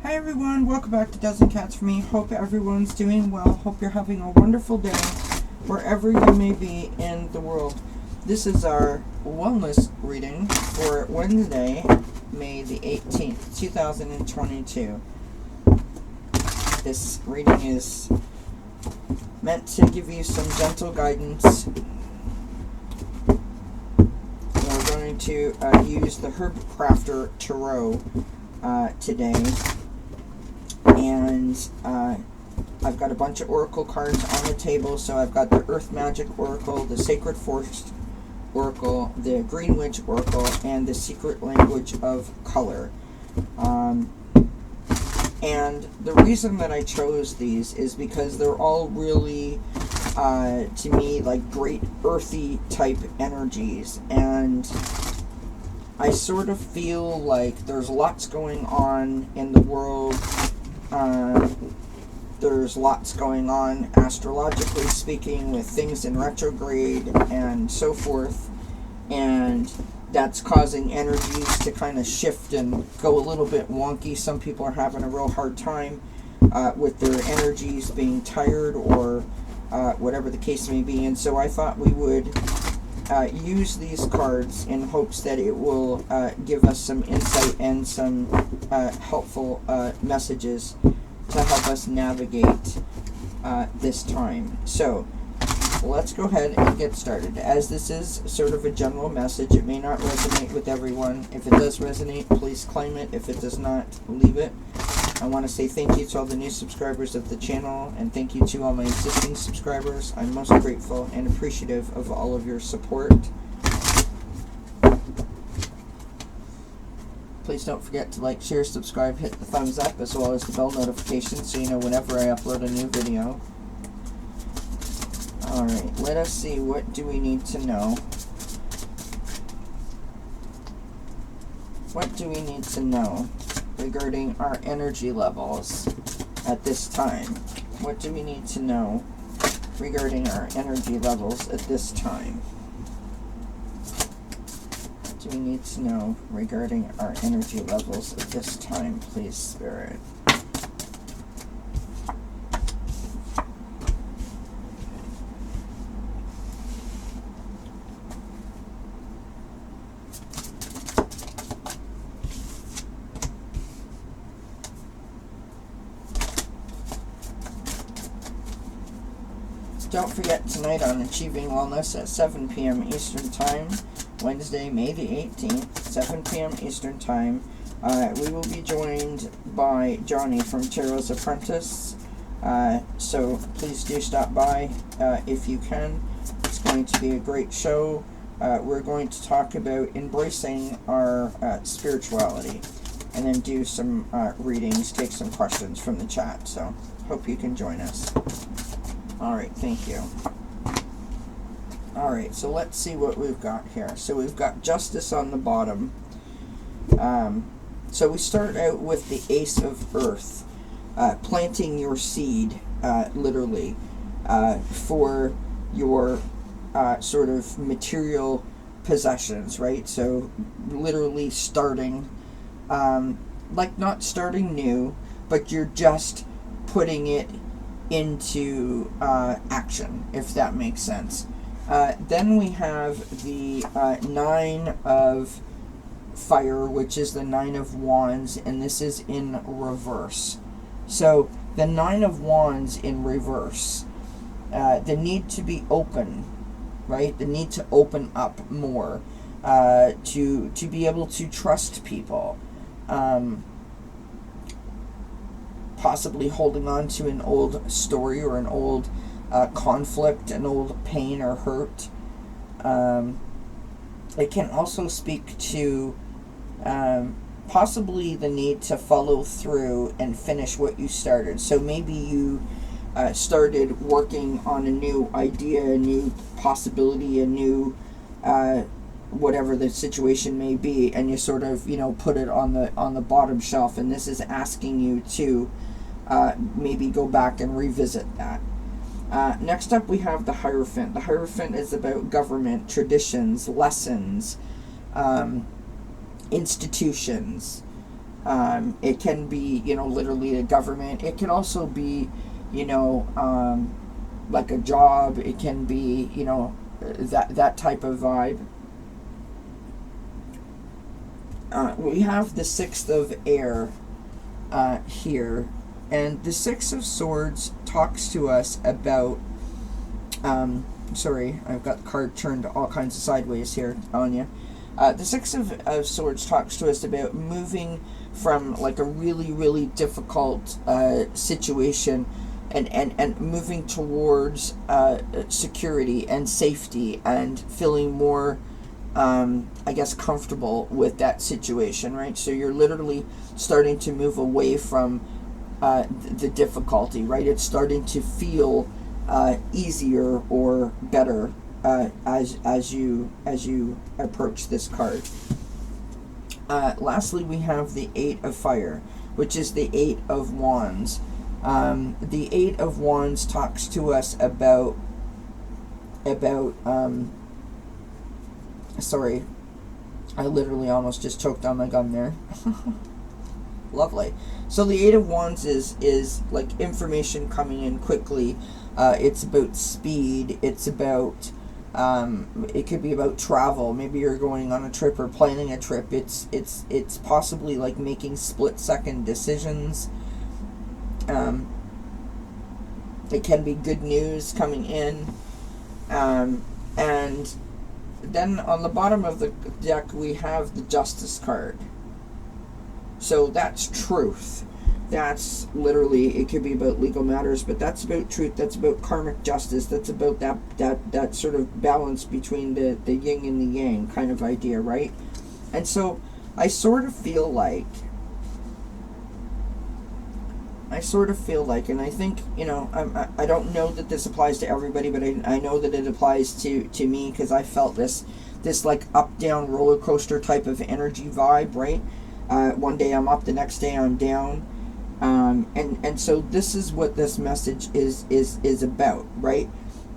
Hi everyone, welcome back to dzncats for me. Hope everyone's doing well. Hope you're having a wonderful day wherever you may be in the world. This is our wellness reading for Wednesday, May the 18th, 2022. This reading is meant to give you some gentle guidance. We're going to use the Herb Crafter Tarot today. And I've got a bunch of oracle cards on the table. So I've got the Earth Magic Oracle, the Sacred Forest Oracle, the Green Witch Oracle, and the Secret Language of Color. And the reason that I chose these is because they're all really, to me, like great earthy type energies. And I sort of feel like there's lots going on in the world. There's lots going on astrologically speaking with things in retrograde and so forth, and that's causing energies to kind of shift and go a little bit wonky. Some people are having a real hard time with their energies being tired or whatever the case may be, and so I thought we would use these cards in hopes that it will give us some insight and some helpful messages to help us navigate this time. So let's go ahead and get started. As this is sort of a general message, it may not resonate with everyone. If it does resonate, please claim it. If it does not, leave it. I want to say thank you to all the new subscribers of the channel, and thank you to all my existing subscribers. I'm most grateful and appreciative of all of your support. Please don't forget to like, share, subscribe, hit the thumbs up, as well as the bell notification so you know whenever I upload a new video. Alright, let us see, what do we need to know? What do we need to know regarding our energy levels at this time? What do we need to know regarding our energy levels at this time? What do we need to know regarding our energy levels at this time, please, Spirit? Don't forget, tonight on Achieving Wellness at 7 p.m. Eastern Time, Wednesday, May the 18th, 7 p.m. Eastern Time, we will be joined by Johnny from Tarot's Apprentice. So please do stop by if you can. It's going to be a great show. We're going to talk about embracing our spirituality, and then do some readings, take some questions from the chat. So hope you can join us. Alright, thank you. Alright, so let's see what we've got here. So we've got Justice on the bottom. So we start out with the Ace of Earth, planting your seed, literally, for your sort of material possessions, right? So literally starting, like not starting new, but you're just putting it into action, if that makes sense. Then we have the Nine of Fire, which is the Nine of Wands, and this is in reverse. So the Nine of Wands in reverse, the need to be open, right? The need to open up more, to be able to trust people. Possibly holding on to an old story or an old conflict, an old pain or hurt. It can also speak to possibly the need to follow through and finish what you started. So maybe you started working on a new idea, a new possibility, a new whatever the situation may be, and you sort of, put it on the bottom shelf, and this is asking you to maybe go back and revisit that. Next up we have the Hierophant. The Hierophant is about government, traditions, lessons, institutions, It can be, literally the government. It can also be, like a job. It can be, that type of vibe. We have the Sixth of Air here, and the Six of Swords talks to us about, sorry, I've got the card turned all kinds of sideways here on you. The Six of Swords talks to us about moving from like a really, really difficult situation and moving towards security and safety and feeling more, I guess, comfortable with that situation, right? So you're literally starting to move away from the difficulty, right? It's starting to feel easier or better as you approach this card. Lastly, we have the Eight of Fire, which is the Eight of Wands. The Eight of Wands talks to us about sorry, I literally almost just choked on my gum there. Lovely. So the Eight of Wands is like information coming in quickly. It's about speed. It's about it could be about travel. Maybe you're going on a trip or planning a trip. It's possibly like making split-second decisions. It can be good news coming in. And then on the bottom of the deck we have the Justice card. So that's truth. That's literally, it could be about legal matters, but that's about truth. That's about karmic justice. That's about that sort of balance between the yin and the yang kind of idea, right? And so I sort of feel like, and I think, I don't know that this applies to everybody, but I know that it applies to me, because I felt this like up-down roller coaster type of energy vibe, right? One day I'm up, the next day I'm down. And so this is what this message is about, right?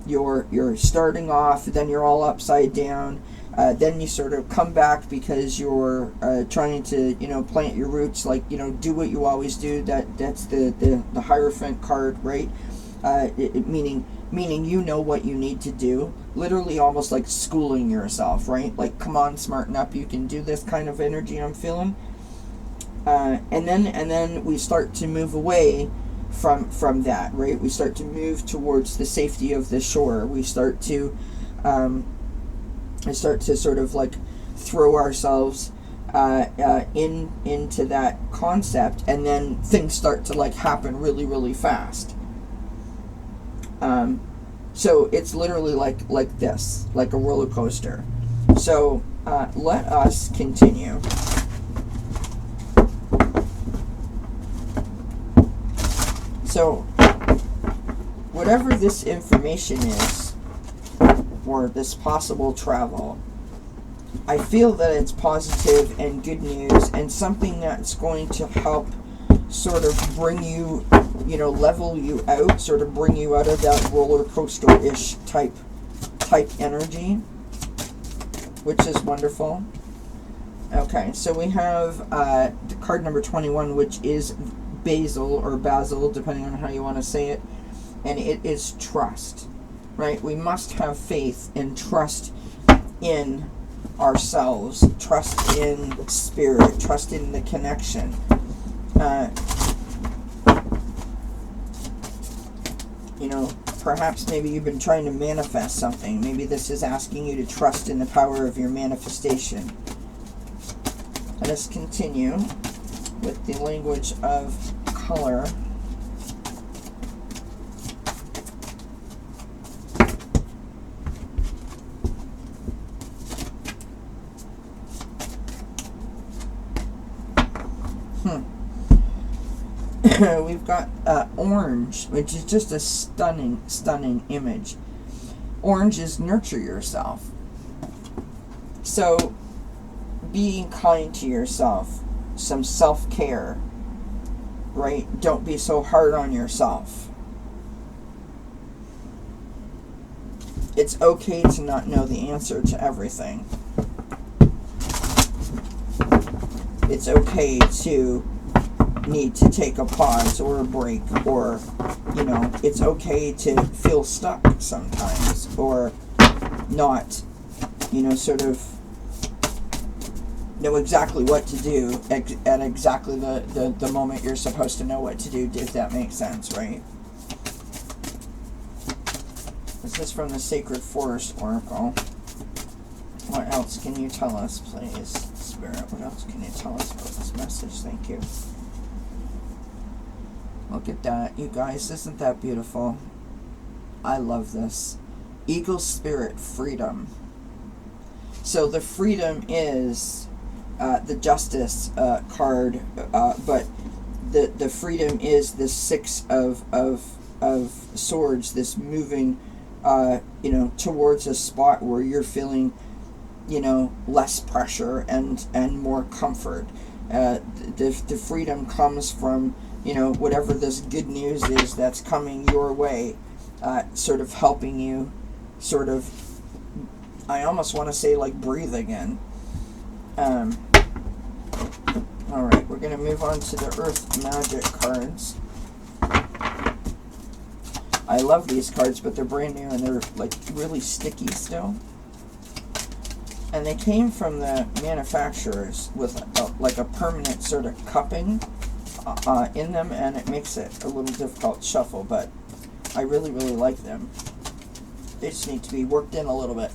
You're starting off, then you're all upside down, then you sort of come back because you're trying to plant your roots, like do what you always do. That's the Hierophant card, right? Meaning what you need to do, literally almost like schooling yourself, right? Like, come on, smarten up, you can do this kind of energy I'm feeling. And then we start to move away from that, right? We start to move towards the safety of the shore. We start to sort of like throw ourselves into that concept, and then things start to like happen really, really fast. So it's literally like this, like a roller coaster. So let us continue. So, whatever this information is, or this possible travel, I feel that it's positive and good news, and something that's going to help sort of bring you, level you out, sort of bring you out of that roller coaster-ish type energy, which is wonderful. Okay, so we have card number 21, which is Basil, or Basil, depending on how you want to say it, and it is trust, right? We must have faith and trust in ourselves, trust in spirit, trust in the connection. Perhaps maybe you've been trying to manifest something. Maybe this is asking you to trust in the power of your manifestation. Let us continue with the language of color. We've got orange, which is just a stunning image. Orange is nurture yourself. So being kind to yourself, some self-care, right? Don't be so hard on yourself. It's okay to not know the answer to everything. it's okay to need to take a pause or a break, or, you know, it's okay to feel stuck sometimes, or not, you know, sort of know exactly what to do at exactly the moment you're supposed to know what to do, if that makes sense, right? This is from the Sacred Forest Oracle. What else can you tell us, please, Spirit? What else can you tell us about this message? Thank you. Look at that, you guys. Isn't that beautiful? I love this. Eagle Spirit, freedom. So the freedom is the Justice card, but the freedom is the Six of Swords, this moving, you know, towards a spot where you're feeling, you know, less pressure and more comfort. The freedom comes from, you know, whatever this good news is that's coming your way, sort of helping you sort of, I almost want to say, like, breathe again. Alright, we're going to move on to the Earth Magic cards. I love these cards, but they're brand new and they're, like, really sticky still. And they came from the manufacturers with like a permanent sort of cupping in them, and it makes it a little difficult to shuffle, but I really, really like them. They just need to be worked in a little bit.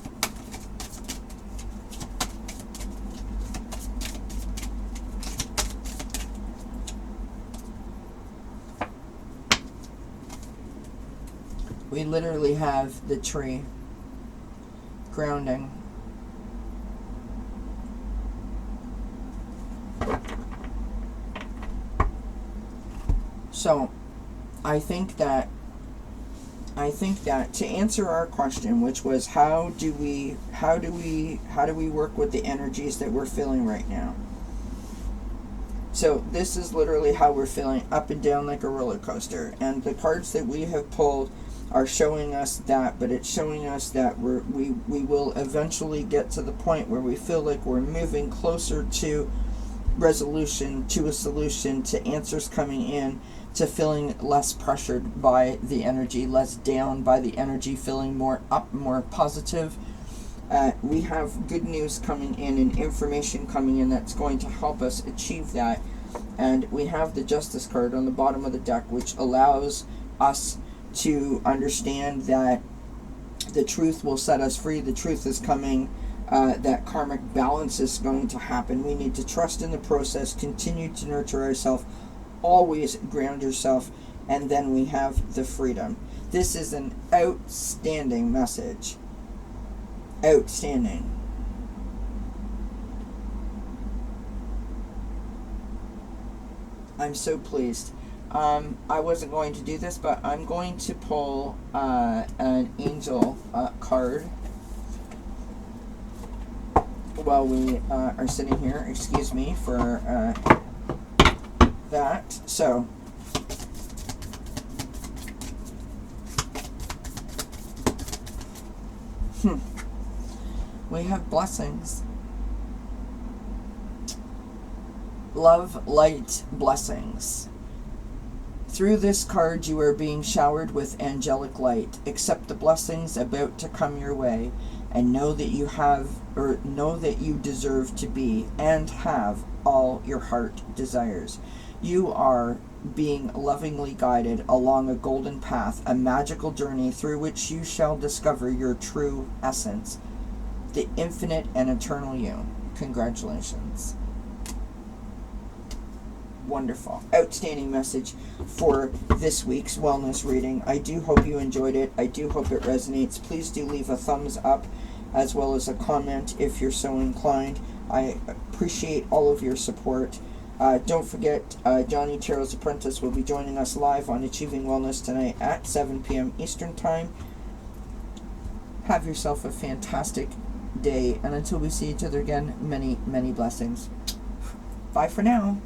We literally have the tree, grounding. So, I think that to answer our question, which was how do we work with the energies that we're feeling right now? So this is literally how we're feeling, up and down like a roller coaster. And the cards that we have pulled are showing us that, but it's showing us that we will eventually get to the point where we feel like we're moving closer to resolution, to a solution, to answers coming in, to feeling less pressured by the energy, less down by the energy, feeling more up, more positive. We have good news coming in and information coming in that's going to help us achieve that. And we have the Justice card on the bottom of the deck, which allows us to understand that the truth will set us free. The truth is coming. That karmic balance is going to happen. We need to trust in the process, continue to nurture ourselves, always ground yourself, and then we have the freedom. This is an outstanding message. Outstanding. I'm so pleased. I wasn't going to do this, but I'm going to pull an angel card while we are sitting here. Excuse me for that. So, we have blessings. Love, light, blessings. Through this card you are being showered with angelic light. Accept the blessings about to come your way, and know that you have, or know that you deserve to be and have all your heart desires. You are being lovingly guided along a golden path, a magical journey through which you shall discover your true essence, the infinite and eternal you. Congratulations. Wonderful. Outstanding message for this week's wellness reading. I do hope you enjoyed it. I do hope it resonates. Please do leave a thumbs up as well as a comment if you're so inclined. I appreciate all of your support. Don't forget, Johnny Tarot's Apprentice will be joining us live on Achieving Wellness tonight at 7 p.m. Eastern Time. Have yourself a fantastic day, and until we see each other again, many, many blessings. Bye for now.